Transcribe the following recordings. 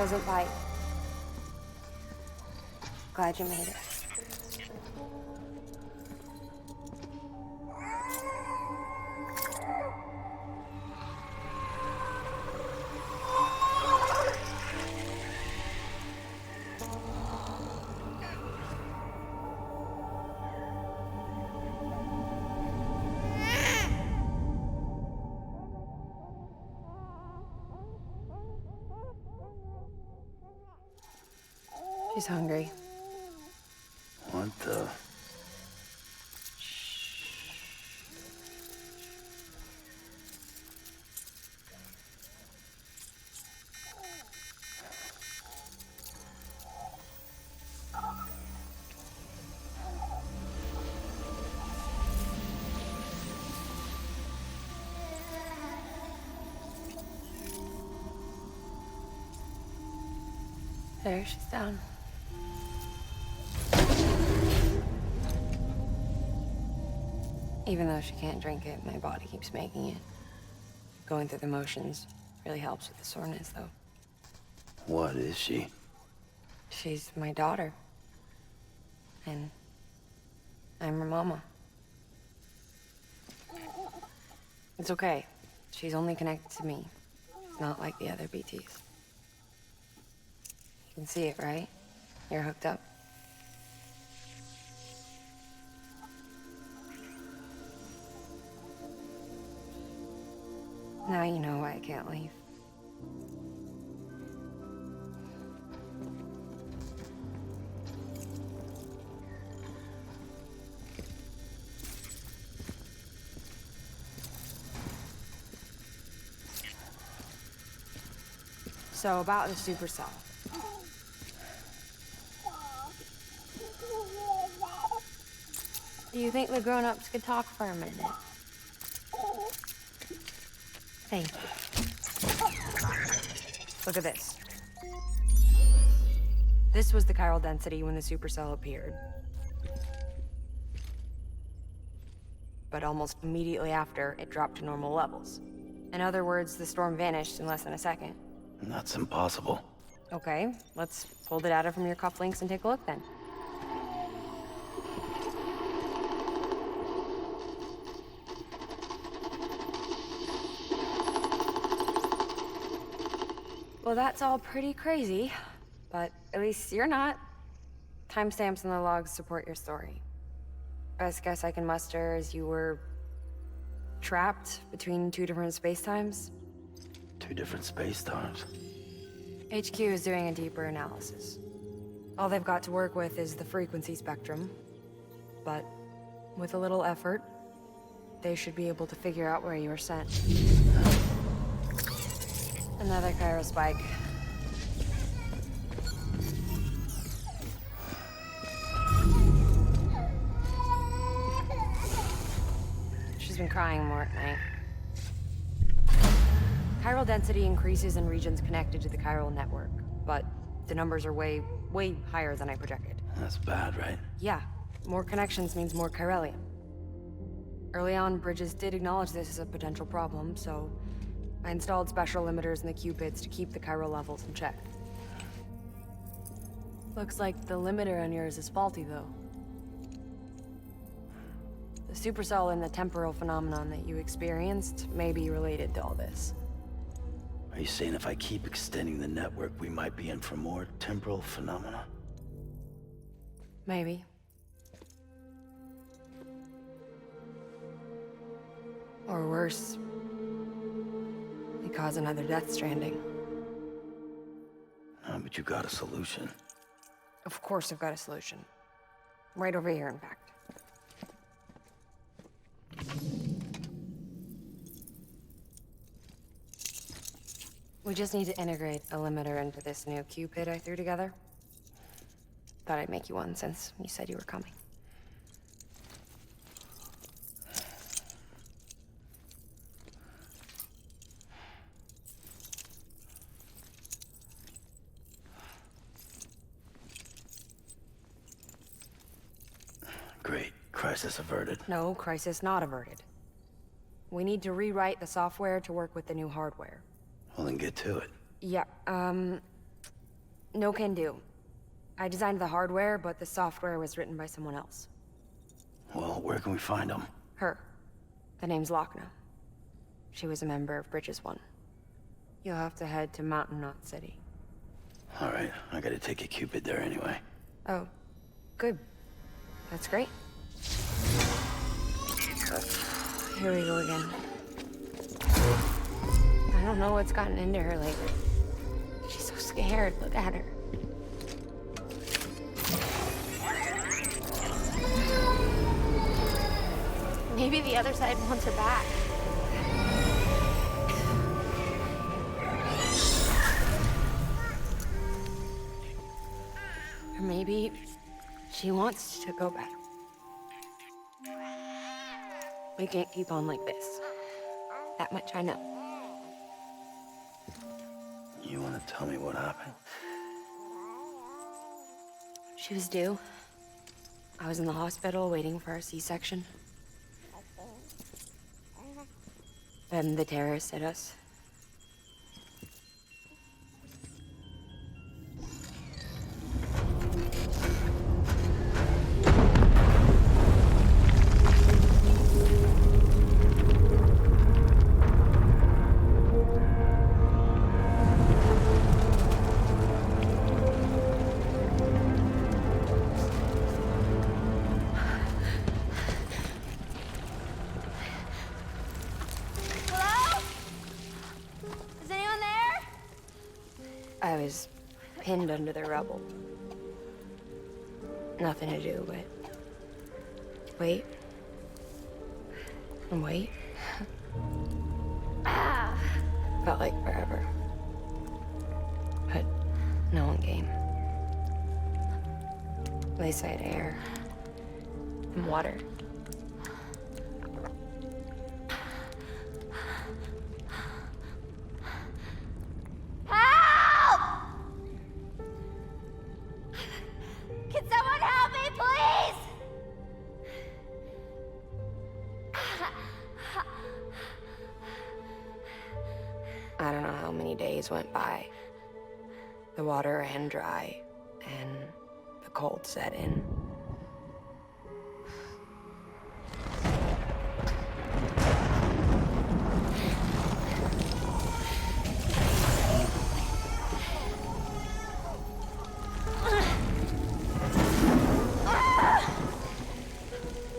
doesn't bite. Glad you made it. She's hungry. What the? There, she's down. Even though she can't drink it, my body keeps making it. Going through the motions really helps with the soreness, though. What is she? She's my daughter. And I'm her mama. It's okay. She's only connected to me. Not like the other BTs. You can see it, right? You're hooked up. Now you know why I can't leave. So about the supercell. Do you think the grown-ups could talk for a minute? Thank you. Look at this. This was the chiral density when the supercell appeared. But almost immediately after, it dropped to normal levels. In other words, the storm vanished in less than a second. That's impossible. Okay, let's pull the data from your cufflinks and take a look then. Well, that's all pretty crazy, but at least you're not. Timestamps in the logs support your story. Best guess I can muster is you were trapped between two different spacetimes. Two different space-times. HQ is doing a deeper analysis. All they've got to work with is the frequency spectrum, but with a little effort, they should be able to figure out where you were sent. Another chiral spike. She's been crying more at night. Chiral density increases in regions connected to the chiral network, but the numbers are way higher than I projected. That's bad, right? Yeah, more connections means more chiralium. Early on, Bridges did acknowledge this as a potential problem, so I installed special limiters in the Cupids to keep the chiral levels in check. Looks like the limiter on yours is faulty, though. The supercell and the temporal phenomenon that you experienced may be related to all this. Are you saying if I keep extending the network, we might be in for more temporal phenomena? Maybe. Or worse, they cause another Death Stranding. No, but you got a solution. Of course I've got a solution. Right over here, in fact. We just need to integrate a limiter into this new Cupid I threw together. Thought I'd make you one since you said you were coming. Great. Crisis averted. No, crisis not averted. We need to rewrite the software to work with the new hardware. Well, then get to it. Yeah, No can do. I designed the hardware, but the software was written by someone else. Well, where can we find them? Her. The name's Lochna. She was a member of Bridges 1. You'll have to head to Mountain Knot City. All right, I gotta take a Cupid there anyway. Oh, good. That's great. Here we go again. I don't know what's gotten into her lately. She's so scared. Look at her. Maybe the other side wants her back. Or maybe she wants to go back. We can't keep on like this. That much I know. You wanna tell me what happened? She was due. I was in the hospital waiting for a C-section. Then the terrorists hit us. I was pinned under the rubble. Nothing to do but wait and wait. Felt like forever. But no one came. They said air and water. I don't know how many days went by. The water ran dry, and the cold set in.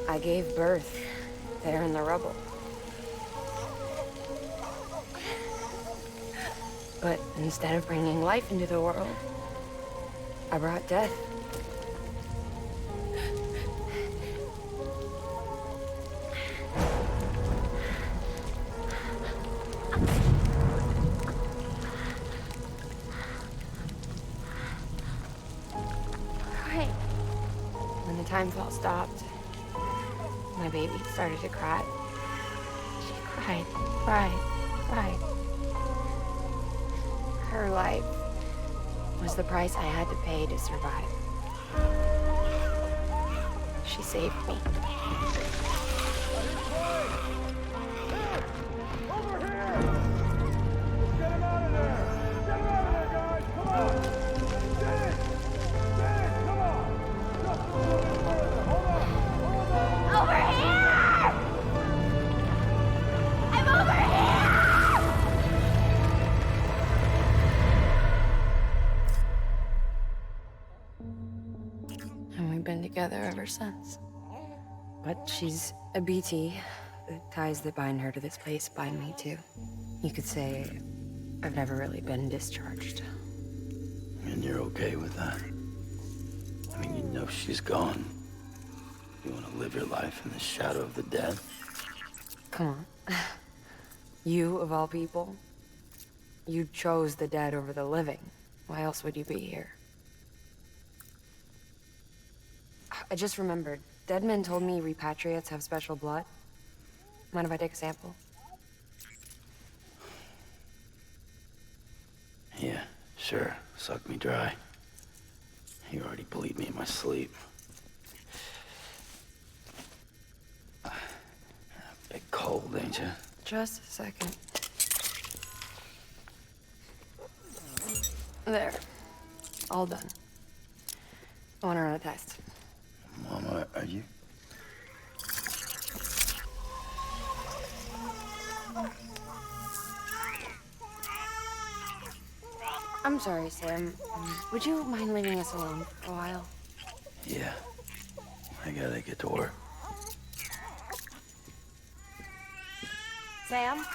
I gave birth there in the rubble. But instead of bringing life into the world, I brought death. Right. When the time fall stopped, my baby started to cry. She cried, cried. Her life was the price I had to pay to survive. She saved me. Over here! Get him out of there! Get him out of there, guys! Come on! Get it! Get it! Come on! Just a little bit further. Hold on! Over here! I'm over here! And we've been together ever since. But she's a BT. The ties that bind her to this place bind me too. You could say I've never really been discharged. And you're okay with that? I mean, you know she's gone. You want to live your life in the shadow of the dead? Come on. You, of all people, you chose the dead over the living. Why else would you be here? I just remembered. Dead men told me repatriates have special blood. Mind if I take a sample? Yeah, sure. Suck me dry. You already bleed me in my sleep. Bit cold, ain't you? Just a second. There. All done. I want to run a test. Mama, are you? I'm sorry, Sam. Would you mind leaving us alone for a while? Yeah. I gotta get to work. Sam?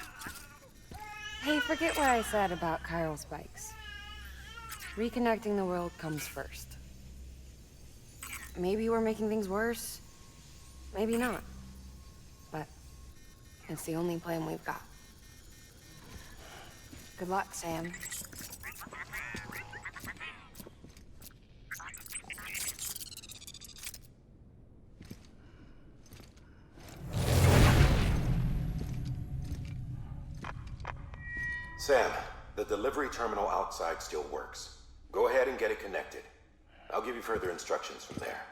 Hey, forget what I said about chiral spikes. Reconnecting the world comes first. Maybe we're making things worse. Maybe not. But it's the only plan we've got. Good luck, Sam. Sam, the delivery terminal outside still works. Go ahead and get it connected. I'll give you further instructions from there.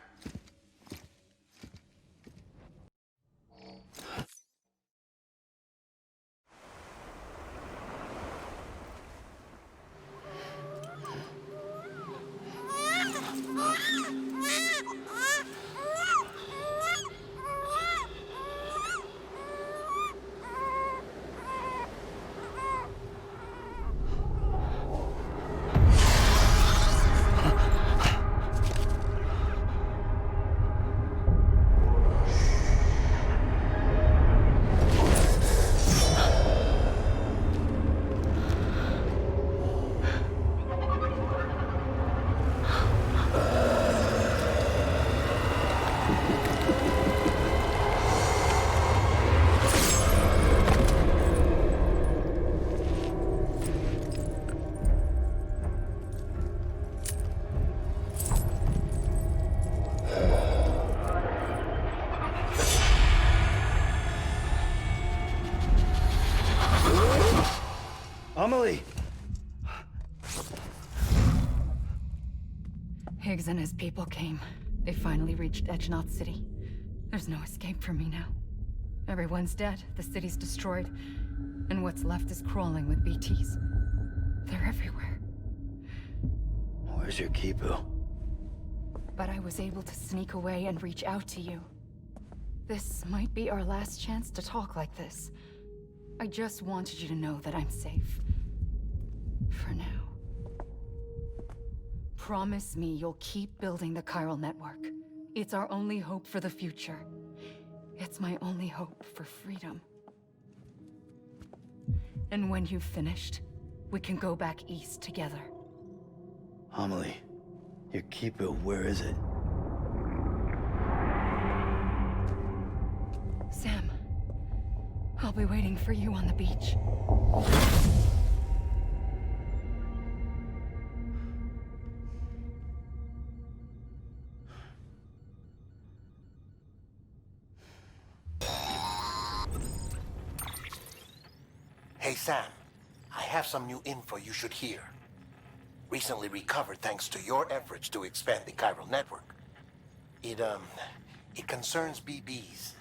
Amelie! Higgs and his people came. They finally reached Edgenaught City. There's no escape for me now. Everyone's dead, the city's destroyed, and what's left is crawling with BTs. They're everywhere. Where's your Kipu? But I was able to sneak away and reach out to you. This might be our last chance to talk like this. I just wanted you to know that I'm safe. For now. Promise me you'll keep building the chiral network. It's our only hope for the future. It's my only hope for freedom. And when you've finished, we can go back east together. Amelie, your Kipu, where is it? Sam, I'll be waiting for you on the beach. Hey, Sam. I have some new info you should hear. Recently recovered thanks to your efforts to expand the chiral network. It concerns BBs.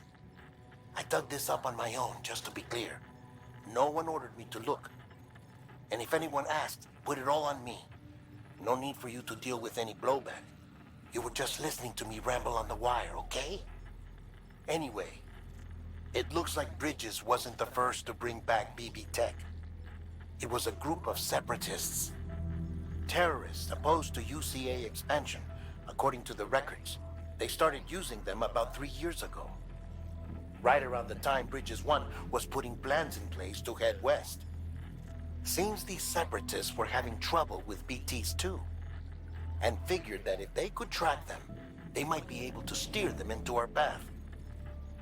I dug this up on my own, just to be clear. No one ordered me to look. And if anyone asked, put it all on me. No need for you to deal with any blowback. You were just listening to me ramble on the wire, okay? Anyway, it looks like Bridges wasn't the first to bring back BB tech. It was a group of separatists. Terrorists opposed to UCA expansion, according to the records. They started using them about 3 years ago. Right around the time Bridges 1 was putting plans in place to head west. Seems these separatists were having trouble with BTs too, and figured that if they could track them, they might be able to steer them into our path.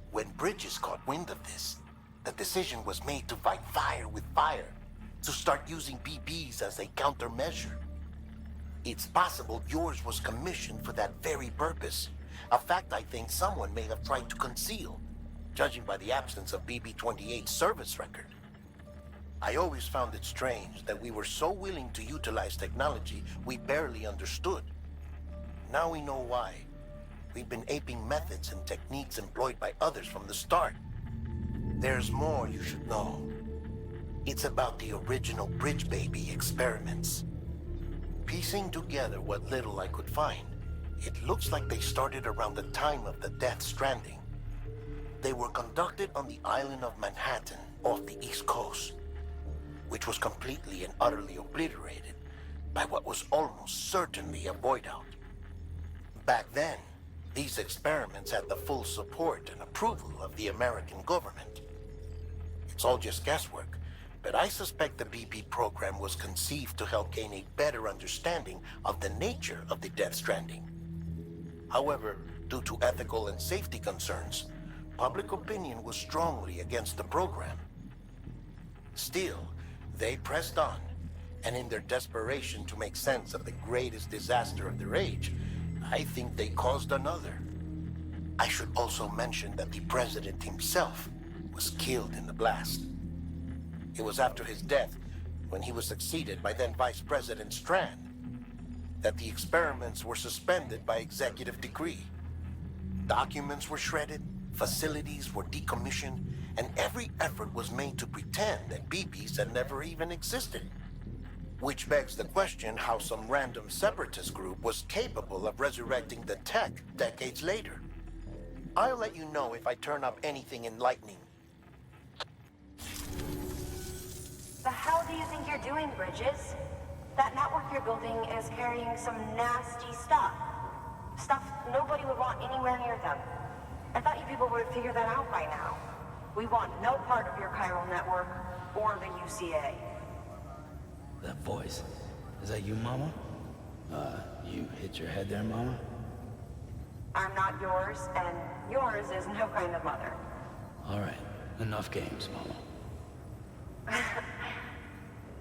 When Bridges caught wind of this, the decision was made to fight fire with fire, to start using BBs as a countermeasure. It's possible yours was commissioned for that very purpose, a fact I think someone may have tried to conceal, judging by the absence of BB-28's service record. I always found it strange that we were so willing to utilize technology we barely understood. Now we know why. We've been aping methods and techniques employed by others from the start. There's more you should know. It's about the original Bridge Baby experiments. Piecing together what little I could find, it looks like they started around the time of the Death Stranding. They were conducted on the island of Manhattan off the East Coast, which was completely and utterly obliterated by what was almost certainly a void out. Back then, these experiments had the full support and approval of the American government. It's all just guesswork, but I suspect the BP program was conceived to help gain a better understanding of the nature of the Death Stranding. However, due to ethical and safety concerns, public opinion was strongly against the program. Still, they pressed on, and in their desperation to make sense of the greatest disaster of their age, I think they caused another. I should also mention that the president himself was killed in the blast. It was after his death, when he was succeeded by then Vice President Strand, that the experiments were suspended by executive decree. Documents were shredded, facilities were decommissioned, and every effort was made to pretend that BBs had never even existed. Which begs the question how some random separatist group was capable of resurrecting the tech decades later. I'll let you know if I turn up anything enlightening. The hell do you think you're doing, Bridges? That network you're building is carrying some nasty stuff. Stuff nobody would want anywhere near them. I thought you people would have figured that out by now. We want no part of your chiral network or the UCA. That voice. Is that you, Mama? You hit your head there, Mama? I'm not yours, and yours is no kind of mother. All right. Enough games, Mama.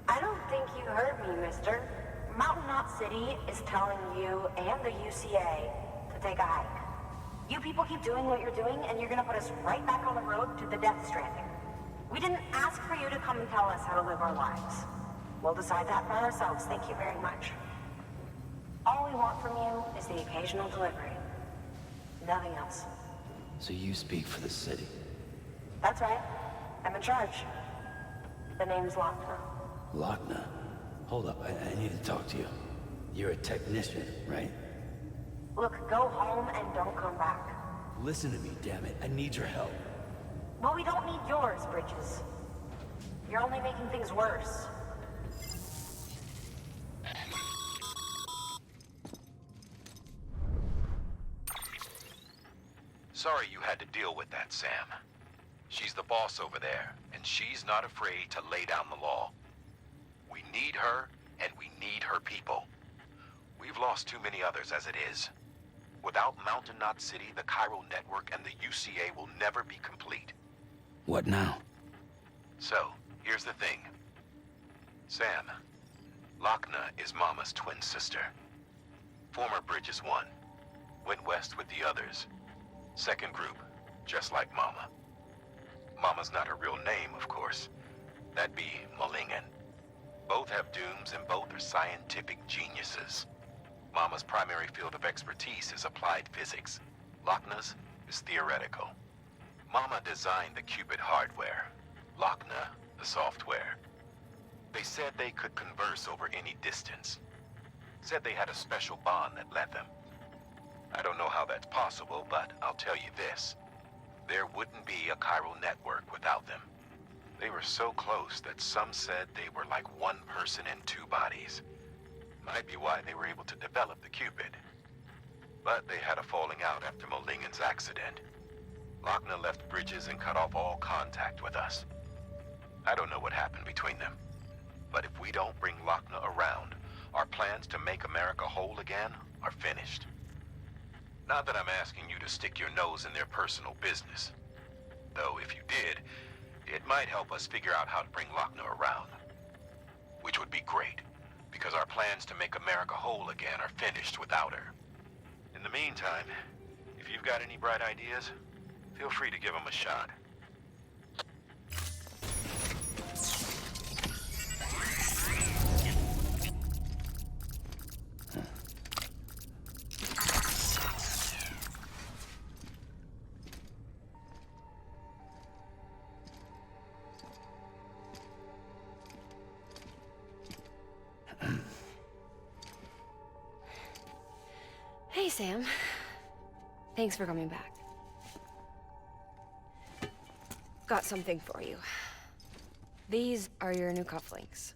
I don't think you heard me, mister. Mountain Knot City is telling you and the UCA to take a hike. You people keep doing what you're doing, and you're gonna put us right back on the road to the Death Stranding. We didn't ask for you to come and tell us how to live our lives. We'll decide that for ourselves, thank you very much. All we want from you is the occasional delivery. Nothing else. So you speak for the city? That's right. I'm in charge. The name's Lochner. Lochner? Hold up, I need to talk to you. You're a technician, right? Look, go home and don't come back. Listen to me, damn it. I need your help. Well, we don't need yours, Bridges. You're only making things worse. Sorry you had to deal with that, Sam. She's the boss over there, and she's not afraid to lay down the law. We need her, and we need her people. We've lost too many others as it is. Without Mountain Knot City, the chiral network, and the UCA will never be complete. What now? So, here's the thing. Sam, Lochner is Mama's twin sister. Former Bridges 1. Went west with the others. Second group, just like Mama. Mama's not her real name, of course. That'd be Malingen. Both have dooms and both are scientific geniuses. Mama's primary field of expertise is applied physics. Lochner's is theoretical. Mama designed the Cupid hardware. Lochner, the software. They said they could converse over any distance. Said they had a special bond that led them. I don't know how that's possible, but I'll tell you this. There wouldn't be a chiral network without them. They were so close that some said they were like one person in two bodies. Might be why they were able to develop the Cupid. But they had a falling out after Molingen's accident. Lochner left Bridges and cut off all contact with us. I don't know what happened between them. But if we don't bring Lochner around, our plans to make America whole again are finished. Not that I'm asking you to stick your nose in their personal business. Though if you did, it might help us figure out how to bring Lochner around. Which would be great, because our plans to make America whole again are finished without her. In the meantime, if you've got any bright ideas, feel free to give them a shot. Hey, Sam. Thanks for coming back. Got something for you. These are your new cufflinks.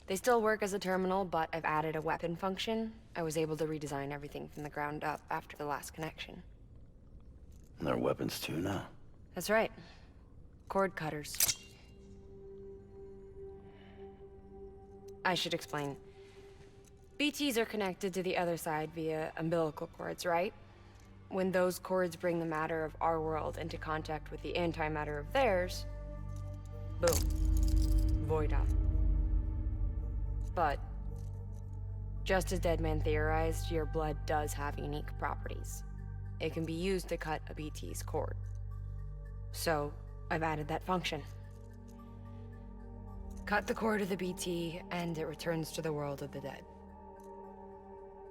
They still work as a terminal, but I've added a weapon function. I was able to redesign everything from the ground up after the last connection. And they're weapons too now. That's right. Cord cutters. I should explain. BTs are connected to the other side via umbilical cords, right? When those cords bring the matter of our world into contact with the antimatter of theirs, boom. Void out. But, just as Deadman theorized, your blood does have unique properties. It can be used to cut a BT's cord. So, I've added that function. Cut the cord of the BT, and it returns to the world of the dead.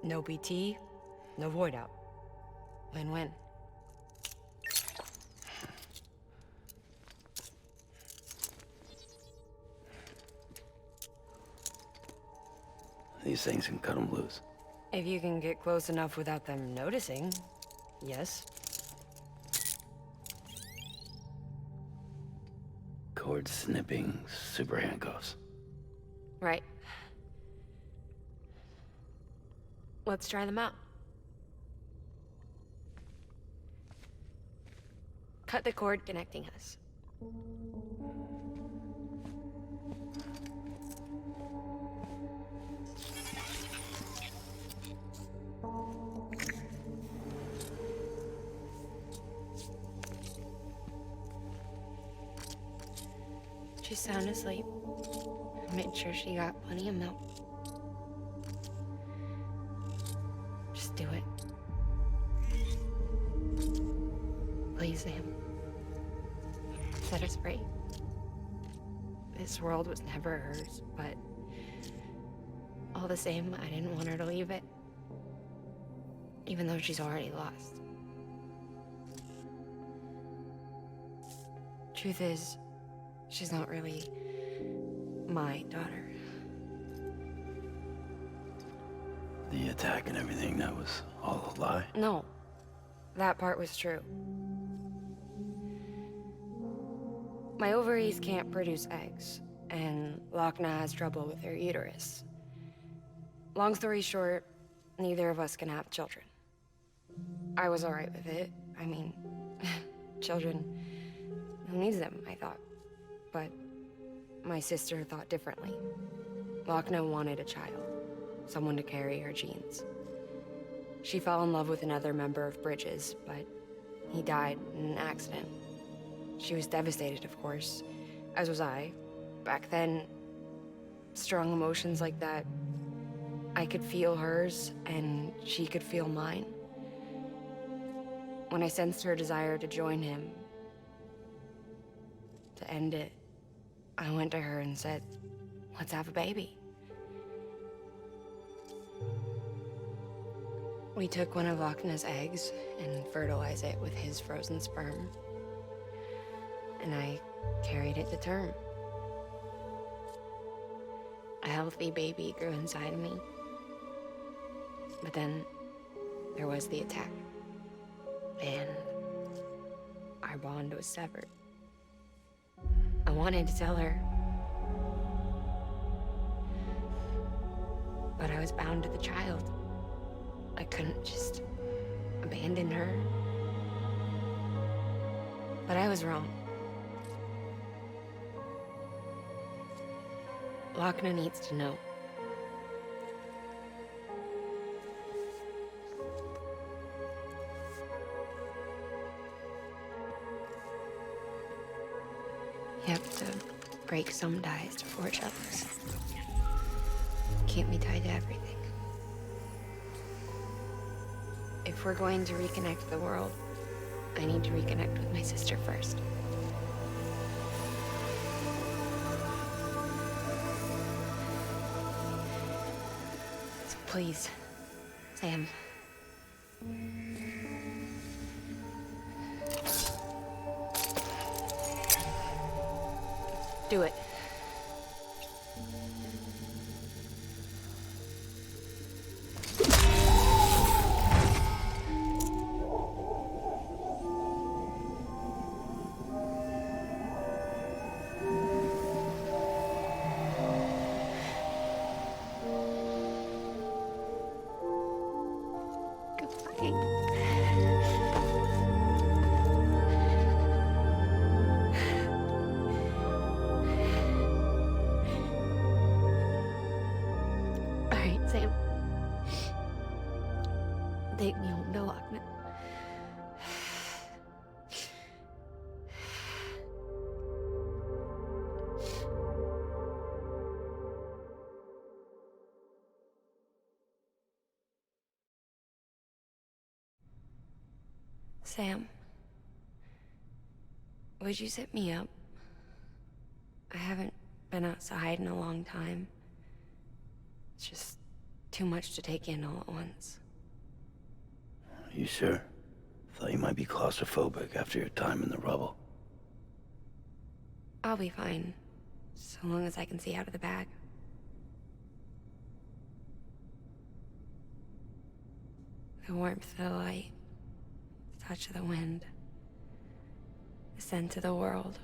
No BT, no void out. Win-win. These things can cut them loose. If you can get close enough without them noticing, yes. Cord snipping, super handcuffs. Right. Let's try them out. Cut the cord connecting us. She's sound asleep. I made sure she got plenty of milk. Just do it. Please, Sam. Set us free. This world was never hers, but all the same, I didn't want her to leave it. Even though she's already lost. Truth is, she's not really my daughter. The attack and everything, that was all a lie? No, that part was true. My ovaries can't produce eggs, and Lochna has trouble with her uterus. Long story short, neither of us can have children. I was alright with it. I mean, children, who needs them, I thought. But my sister thought differently. Lochna wanted a child, someone to carry her genes. She fell in love with another member of Bridges, but he died in an accident. She was devastated, of course, as was I. Back then, strong emotions like that, I could feel hers, and she could feel mine. When I sensed her desire to join him, to end it, I went to her and said, let's have a baby. We took one of Lochna's eggs and fertilized it with his frozen sperm. And I carried it to term. A healthy baby grew inside of me. But then there was the attack. And our bond was severed. I wanted to tell her. But I was bound to the child. I couldn't just abandon her. But I was wrong. Lochna needs to know. You have to break some ties to forge others. Can't be tied to everything. If we're going to reconnect the world, I need to reconnect with my sister first. So please, Sam. Do it. talking. All right, Sam. Take me home to Lochner. Sam, would you set me up? I haven't been outside in a long time. It's just too much to take in all at once. You sure? Thought you might be claustrophobic after your time in the rubble. I'll be fine, so long as I can see out of the bag. The warmth of the light, the touch of the wind, the scent of the world.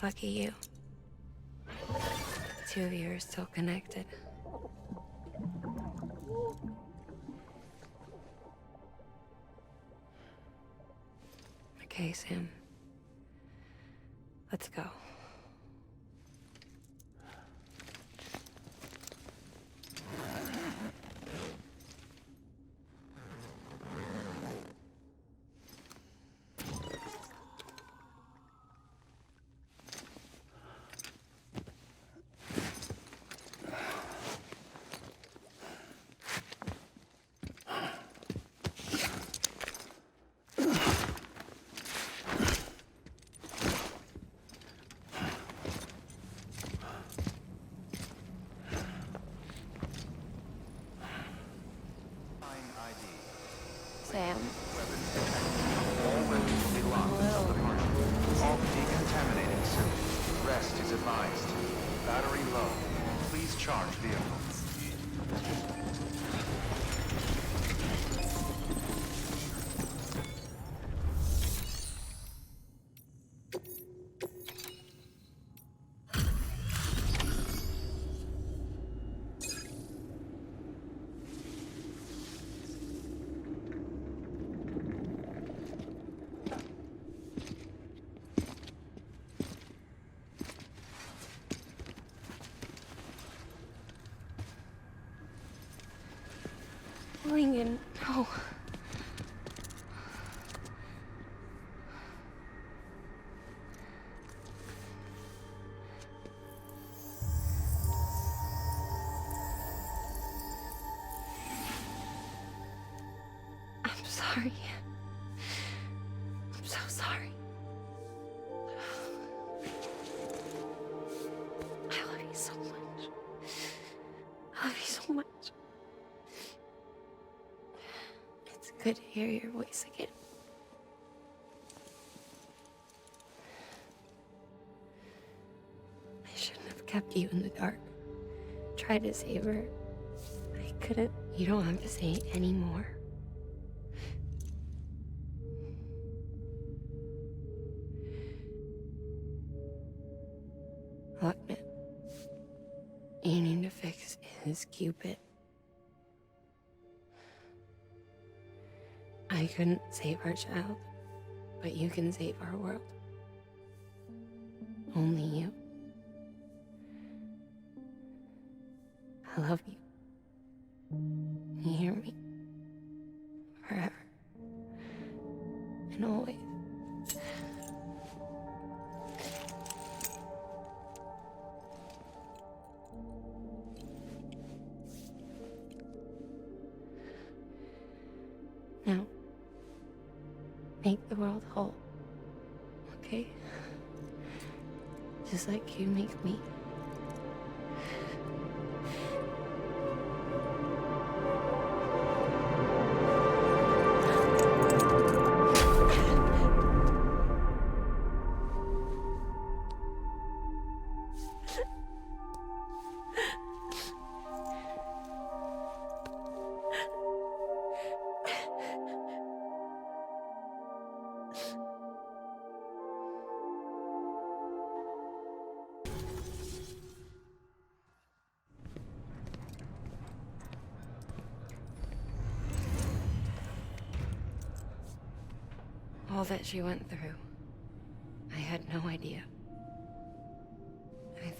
Lucky you. The two of you are still connected. Okay, Sam. Let's go. Sam. All weapons will be locked until departure. All decontaminating soon. Rest is advised. Battery low. Please charge vehicle. Lincoln, no. I'm sorry. I'm so sorry. I love you so much. I love you so much. It's good to hear your voice again. I shouldn't have kept you in the dark. Tried to save her. I couldn't. You don't have to say it anymore. Look, man. You need to fix is Cupid. I couldn't save our child, but you can save our world. Only you. I love you. You hear me? Forever. And always. Now, make the world whole, okay? Just like you make me. all that she went through. I had no idea. I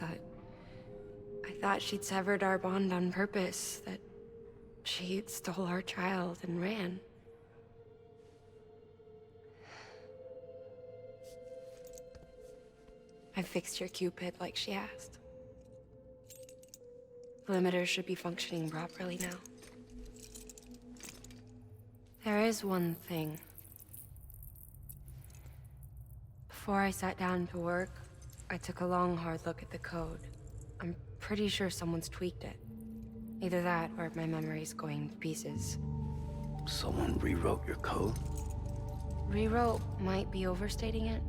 thought she'd severed our bond on purpose, that she stole our child and ran. I fixed your Cupid like she asked. The limiter should be functioning properly now. There is one thing. Before I sat down to work, I took a long, hard look at the code. I'm pretty sure someone's tweaked it. Either that, or my memory's going to pieces. Someone rewrote your code? Rewrote might be overstating it.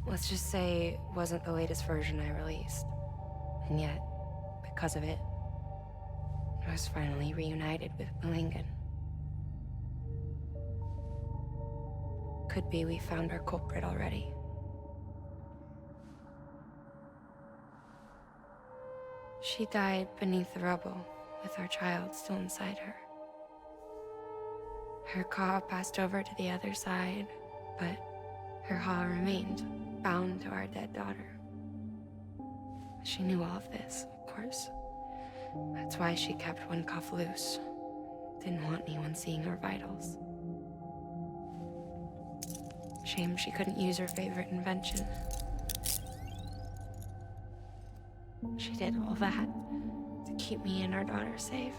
Let's just say it wasn't the latest version I released. And yet, because of it, I was finally reunited with Malingen. Could be we found our culprit already. She died beneath the rubble, with our child still inside her. Her Ka passed over to the other side, but her Ha remained, bound to our dead daughter. She knew all of this, of course. That's why she kept one cuff loose. Didn't want anyone seeing her vitals. Shame she couldn't use her favorite invention. She did all that to keep me and our daughter safe.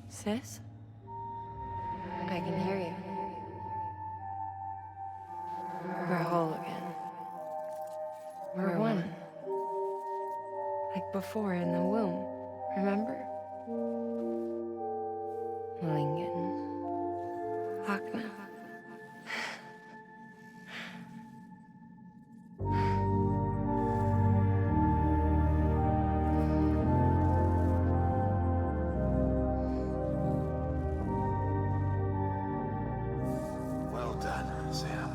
Sis? I can hear you. We're whole again. We're one. Like before in the womb, remember? Malingen. Lochna. Well done, Sam.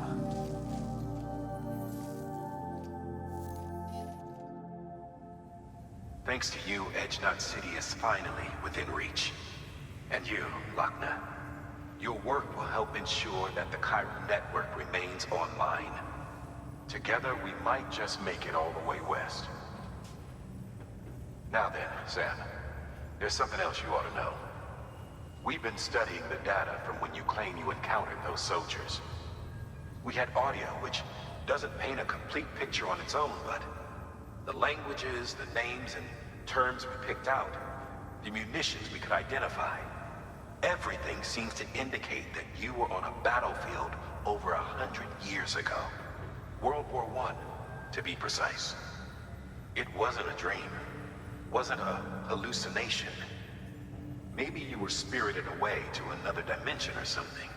Thanks to you, Edgenut City is finally within reach. And you, Lochna. Your work will help ensure that the chiral network remains online. Together, we might just make it all the way west. Now then, Sam, there's something else you ought to know. We've been studying the data from when you claim you encountered those soldiers. We had audio which doesn't paint a complete picture on its own, but the languages, the names, and terms we picked out, the munitions we could identify, everything seems to indicate that you were on a battlefield over 100 years ago. World War I, to be precise. It wasn't a dream. Wasn't a hallucination. Maybe you were spirited away to another dimension or something.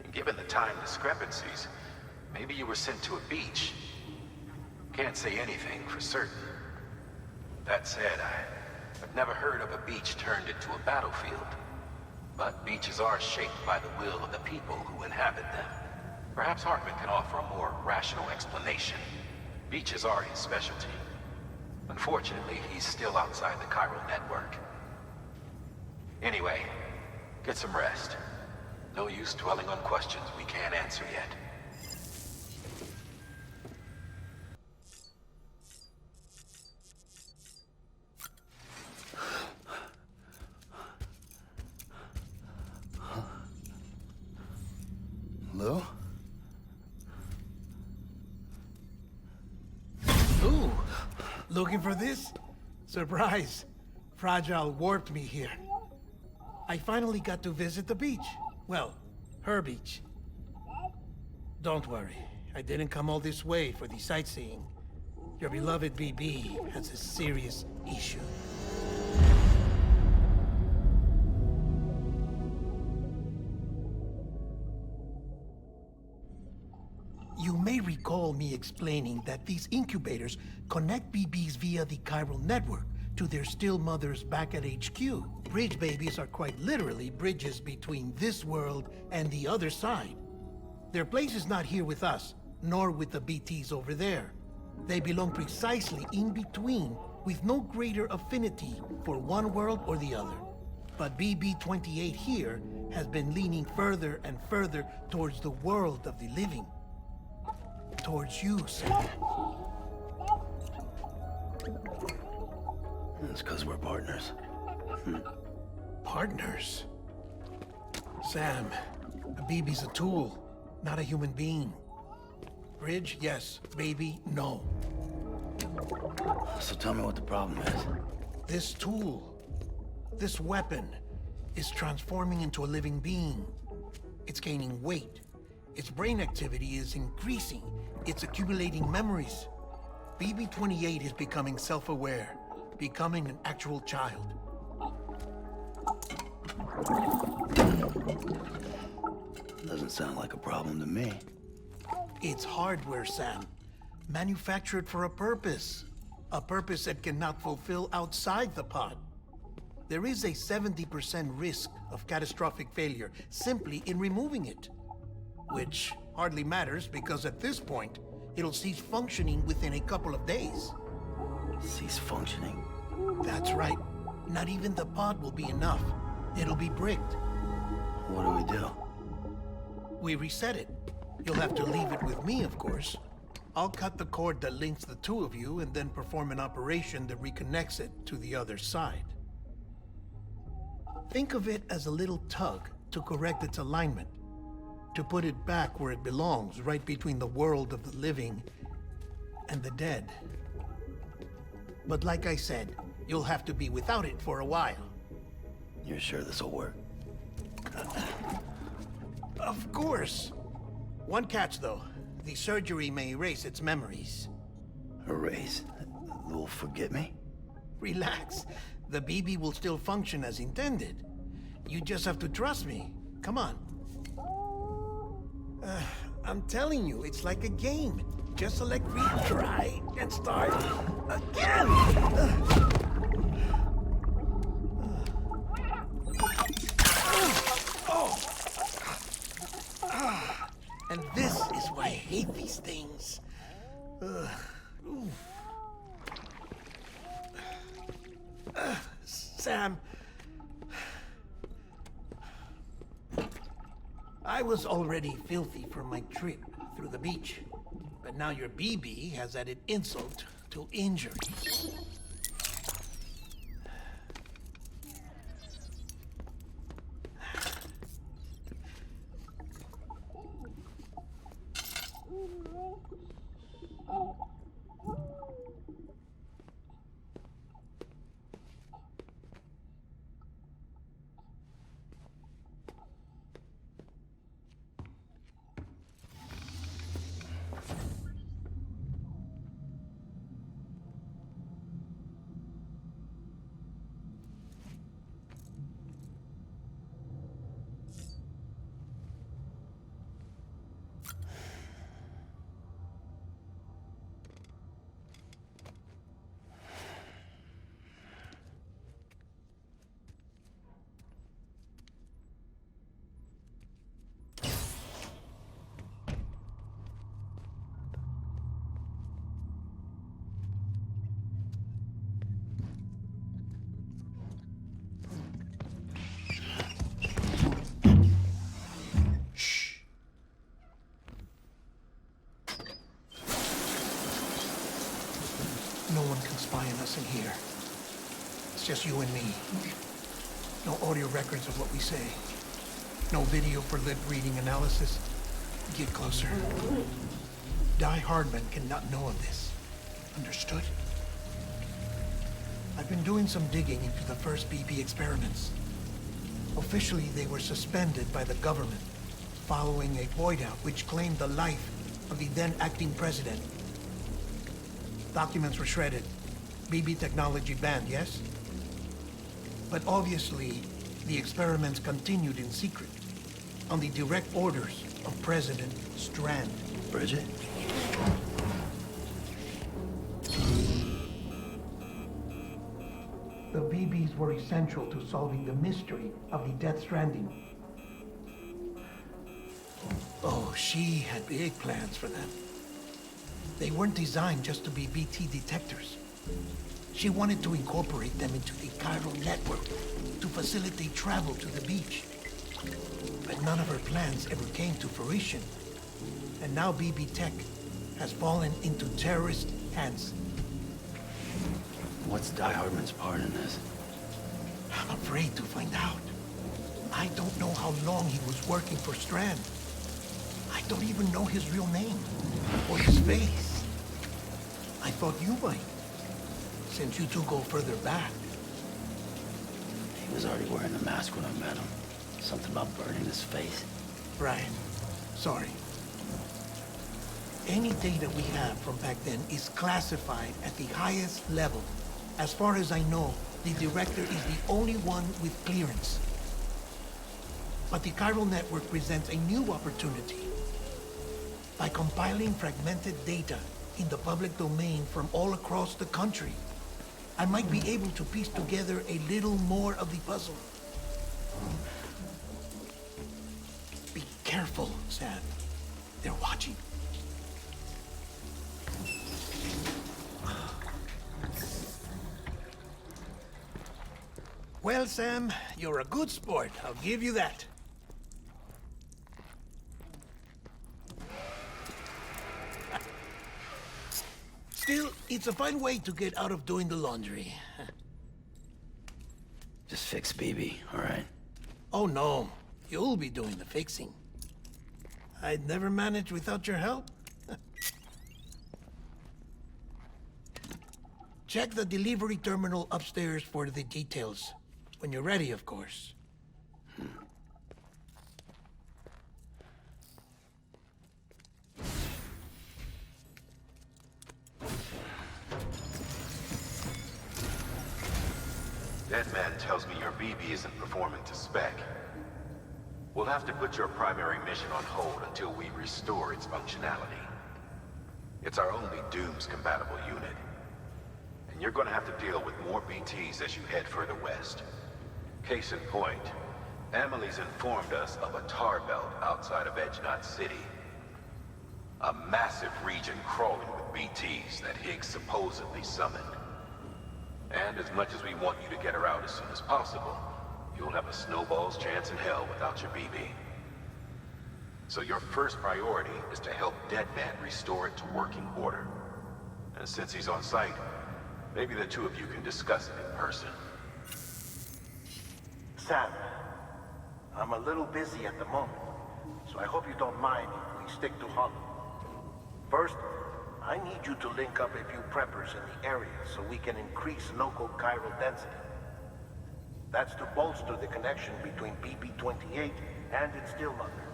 And given the time discrepancies, maybe you were sent to a beach. Can't say anything for certain. That said, I've never heard of a beach turned into a battlefield. But beaches are shaped by the will of the people who inhabit them. Perhaps Hartman can offer a more rational explanation. Beaches are his specialty. Unfortunately, he's still outside the chiral network. Anyway, get some rest. No use dwelling on questions we can't answer yet. Looking for this? Surprise. Fragile warped me here. I finally got to visit the beach. Well, her beach. Don't worry. I didn't come all this way for the sightseeing. Your beloved BB has a serious issue. You may recall me explaining that these incubators connect BBs via the chiral network to their still mothers back at HQ. Bridge babies are quite literally bridges between this world and the other side. Their place is not here with us, nor with the BTs over there. They belong precisely in between, with no greater affinity for one world or the other. But BB-28 here has been leaning further and further towards the world of the living. Towards you, Sam. That's because we're partners. Partners? Sam, a BB's a tool, not a human being. Bridge, yes. Baby, no. So tell me what the problem is. This tool, this weapon, is transforming into a living being. It's gaining weight. Its brain activity is increasing. It's accumulating memories. BB-28 is becoming self-aware, becoming an actual child. Doesn't sound like a problem to me. It's hardware, Sam. Manufactured for a purpose. A purpose it cannot fulfill outside the pod. There is a 70% risk of catastrophic failure simply in removing it. Which hardly matters because at this point, it'll cease functioning within a couple of days. Cease functioning? That's right. Not even the pod will be enough. It'll be bricked. What do we do? We reset it. You'll have to leave it with me, of course. I'll cut the cord that links the two of you and then perform an operation that reconnects it to the other side. Think of it as a little tug to correct its alignment, to put it back where it belongs, right between the world of the living and the dead. But like I said, you'll have to be without it for a while. You're sure this'll work? Of course. One catch, though. The surgery may erase its memories. Erase? Will forget me? Relax. The BB will still function as intended. You just have to trust me. Come on. I'm telling you, it's like a game. Just select retry and start again. And this is why I hate these things. Sam, I was already filthy from my trip through the beach, but now your BB has added insult to injury. No one can spy on us in here. It's just you and me. No audio records of what we say. No video for lip-reading analysis. Get closer. Die Hardman cannot know of this. Understood? I've been doing some digging into the first BB experiments. Officially, they were suspended by the government, following a void out which claimed the life of the then acting president. Documents were shredded. BB technology banned, yes? But obviously, the experiments continued in secret, on the direct orders of President Strand. Bridget? The BBs were essential to solving the mystery of the Death Stranding. Oh, she had big plans for them. They weren't designed just to be BT detectors. She wanted to incorporate them into the chiral network to facilitate travel to the beach. But none of her plans ever came to fruition. And now BB Tech has fallen into terrorist hands. What's Die Hardman's part in this? I'm afraid to find out. I don't know how long he was working for Strand. I don't even know his real name or his face. I thought you might, since you two go further back. He was already wearing the mask when I met him. Something about burning his face. Right. Sorry. Any data we have from back then is classified at the highest level. As far as I know, the director is the only one with clearance. But the chiral network presents a new opportunity. By compiling fragmented data in the public domain from all across the country, I might be able to piece together a little more of the puzzle. Be careful, Sam. They're watching. Well, Sam, you're a good sport. I'll give you that. Still, it's a fine way to get out of doing the laundry. Just fix BB, all right? Oh, no. You'll be doing the fixing. I'd never manage without your help. Check the delivery terminal upstairs for the details. When you're ready, of course. That man tells me your BB isn't performing to spec. We'll have to put your primary mission on hold until we restore its functionality. It's our only Dooms-compatible unit. And you're gonna have to deal with more BTs as you head further west. Case in point, Amelie's informed us of a tar belt outside of Edgenot City. A massive region crawling with BTs that Higgs supposedly summoned. And as much as we want you to get her out as soon as possible, you'll have a snowball's chance in hell without your BB. So your first priority is to help Deadman restore it to working order. And since he's on site, maybe the two of you can discuss it in person. Sam, I'm a little busy at the moment, so I hope you don't mind if we stick to Hollow. First, I need you to link up a few preppers in the area so we can increase local chiral density. That's to bolster the connection between BB-28 and its still mother.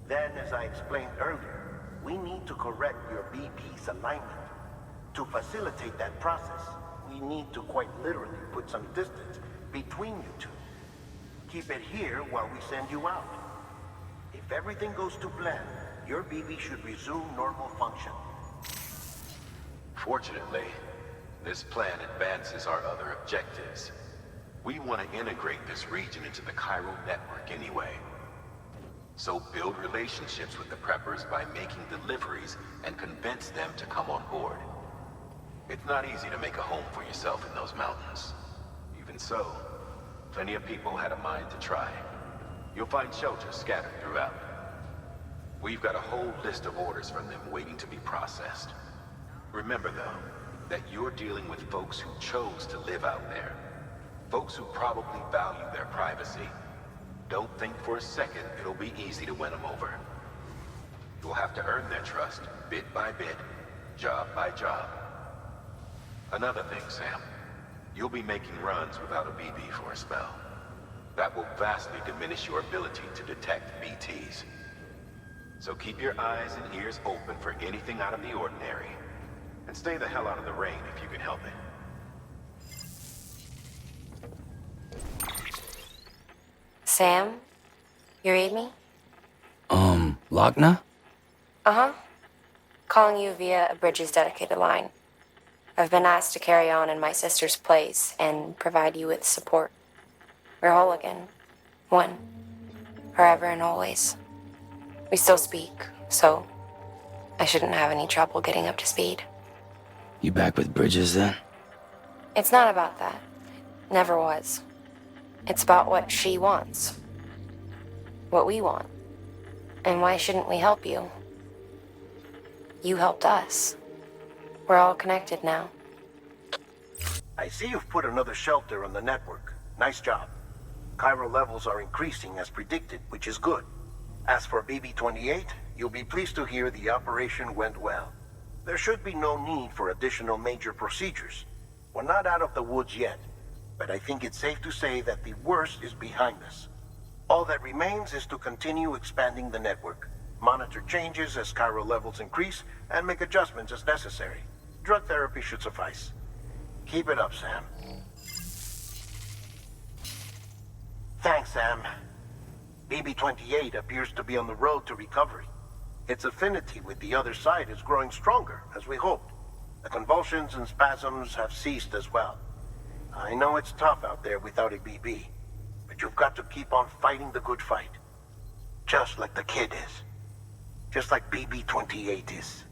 Then, as I explained earlier, we need to correct your BB's alignment. To facilitate that process, we need to quite literally put some distance between you two. Keep it here while we send you out. If everything goes to plan, your BB should resume normal function. Fortunately, this plan advances our other objectives. We want to integrate this region into the chiral network anyway. So build relationships with the preppers by making deliveries and convince them to come on board. It's not easy to make a home for yourself in those mountains. Even so, plenty of people had a mind to try. You'll find shelters scattered throughout. We've got a whole list of orders from them waiting to be processed. Remember, though, that you're dealing with folks who chose to live out there. Folks who probably value their privacy. Don't think for a second it'll be easy to win them over. You'll have to earn their trust, bit by bit, job by job. Another thing, Sam. you'll be making runs without a BB for a spell. That will vastly diminish your ability to detect BTs. So keep your eyes and ears open for anything out of the ordinary. And stay the hell out of the rain if you can help it. Sam? You read me? Lochna? Uh-huh. Calling you via a Bridges dedicated line. I've been asked to carry on in my sister's place and provide you with support. We're whole again. One. Forever and always. We still speak, so I shouldn't have any trouble getting up to speed. You back with Bridges then? It's not about that. Never was. It's about what she wants. What we want. And why shouldn't we help you? You helped us. We're all connected now. I see you've put another shelter on the network. Nice job. Chiral levels are increasing as predicted, which is good. As for BB-28, you'll be pleased to hear the operation went well. There should be no need for additional major procedures. We're not out of the woods yet, but I think it's safe to say that the worst is behind us. All that remains is to continue expanding the network, monitor changes as chiral levels increase, and make adjustments as necessary. Drug therapy should suffice. Keep it up, Sam. Thanks, Sam. BB-28 appears to be on the road to recovery. Its affinity with the other side is growing stronger, as we hoped. The convulsions and spasms have ceased as well. I know it's tough out there without a BB, but you've got to keep on fighting the good fight. Just like the kid is. Just like BB-28 is.